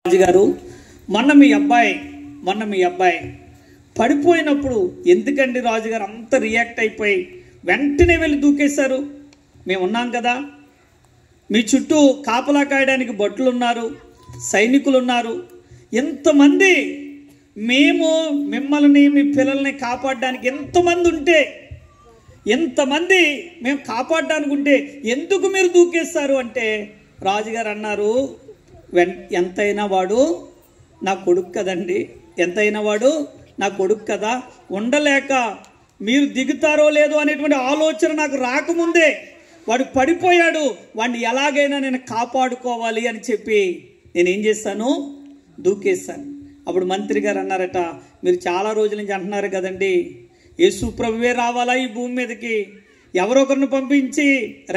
రాజుగారు మొన్న మీ అబ్బాయి పడిపోయినప్పుడు ఎందుకండి రాజుగారు అంత రియాక్ట్ అయిపోయి వెంటనే వెళ్ళి దూకేశారు? మేము ఉన్నాం కదా, మీ చుట్టూ కాపలా కాయడానికి భటులు ఉన్నారు, సైనికులు ఉన్నారు, ఎంతమంది మేము మిమ్మల్ని మీ పిల్లల్ని కాపాడడానికి ఎంతమంది మేము కాపాడడానికి ఉంటే ఎందుకు మీరు దూకేస్తారు అంటే రాజుగారు అన్నారు, ఎంతైనా వాడు నా కొడుకు కదండి, ఎంతైనా వాడు నా కొడుకు కదా, ఉండలేక మీరు దిగుతారో లేదో అనేటువంటి ఆలోచన నాకు రాకముందే వాడు పడిపోయాడు, వాడిని ఎలాగైనా నేను కాపాడుకోవాలి అని చెప్పి నేనేం చేశాను, దూకేశాను. అప్పుడు మంత్రి గారు అన్నారట, మీరు చాలా రోజుల నుంచి అంటున్నారు కదండి యేసు ప్రభువే రావాలా ఈ భూమి మీదకి, ఎవరొకరిని పంపించి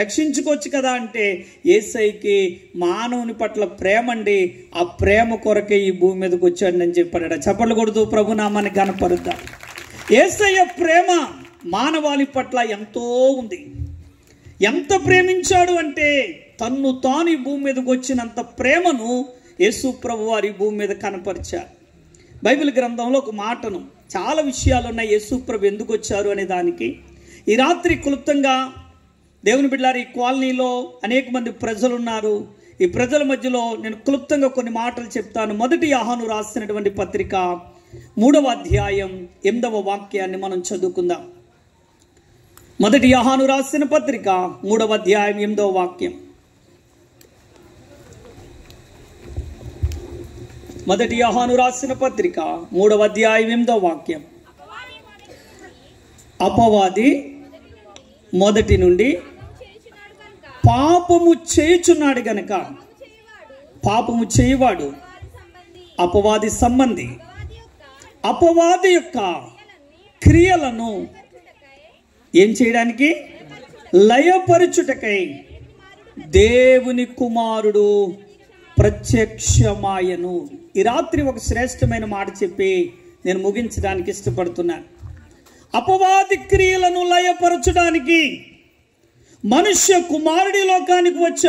రక్షించుకోవచ్చు కదా అంటే, యేసయ్యకి మానవుని పట్ల ప్రేమ అండి, ఆ ప్రేమ కొరకే ఈ భూమి మీదకి వచ్చాడు అని చెప్పాడట. చప్పట్లు కొడుతూ ప్రభునామాన్ని ఘనపరుద్దాం. యేసయ్య ప్రేమ మానవాళి పట్ల ఎంతో ఉంది. ఎంత ప్రేమించాడు అంటే తన్ను తాను ఈ భూమి మీదకి వచ్చినంత ప్రేమను యేసు ప్రభు వారి భూమి మీద కనపరిచారు. బైబిల్ గ్రంథంలో ఒక మాటను, చాలా విషయాలు ఉన్నాయి యేసు ప్రభు ఎందుకు వచ్చారు అనే దానికి. ఈ రాత్రి క్లుప్తంగా దేవుని బిడ్డలారా, ఈ కాలనీలో అనేక మంది ప్రజలు ఉన్నారు. ఈ ప్రజల మధ్యలో నేను క్లుప్తంగా కొన్ని మాటలు చెప్తాను. మొదటి యోహాను రాసినటువంటి పత్రిక 3వ అధ్యాయం 8వ వాక్యాన్ని మనం చదువుకుందాం. మొదటి యోహాను రాసిన పత్రిక 3వ అధ్యాయం 8వ వాక్యం. మొదటి యోహాను రాసిన పత్రిక 3వ అధ్యాయం 8వ వాక్యం. అపవాది మొదటి నుండి పాపము చేయుచున్నాడు గనక, పాపము చేయువాడు అపవాది సంబంధి, అపవాది యొక్క క్రియలను ఏం చేయడానికి, లయపరచుటకై దేవుని కుమారుడు ప్రత్యక్షమాయను. ఈ రాత్రి ఒక శ్రేష్టమైన మాట చెప్పి నేను ముగించడానికి ఇష్టపడుతున్నాను. అపవాది క్రియలను లయపరచడానికి మనుష్య కుమారుడి లోకానికి వచ్చాడు.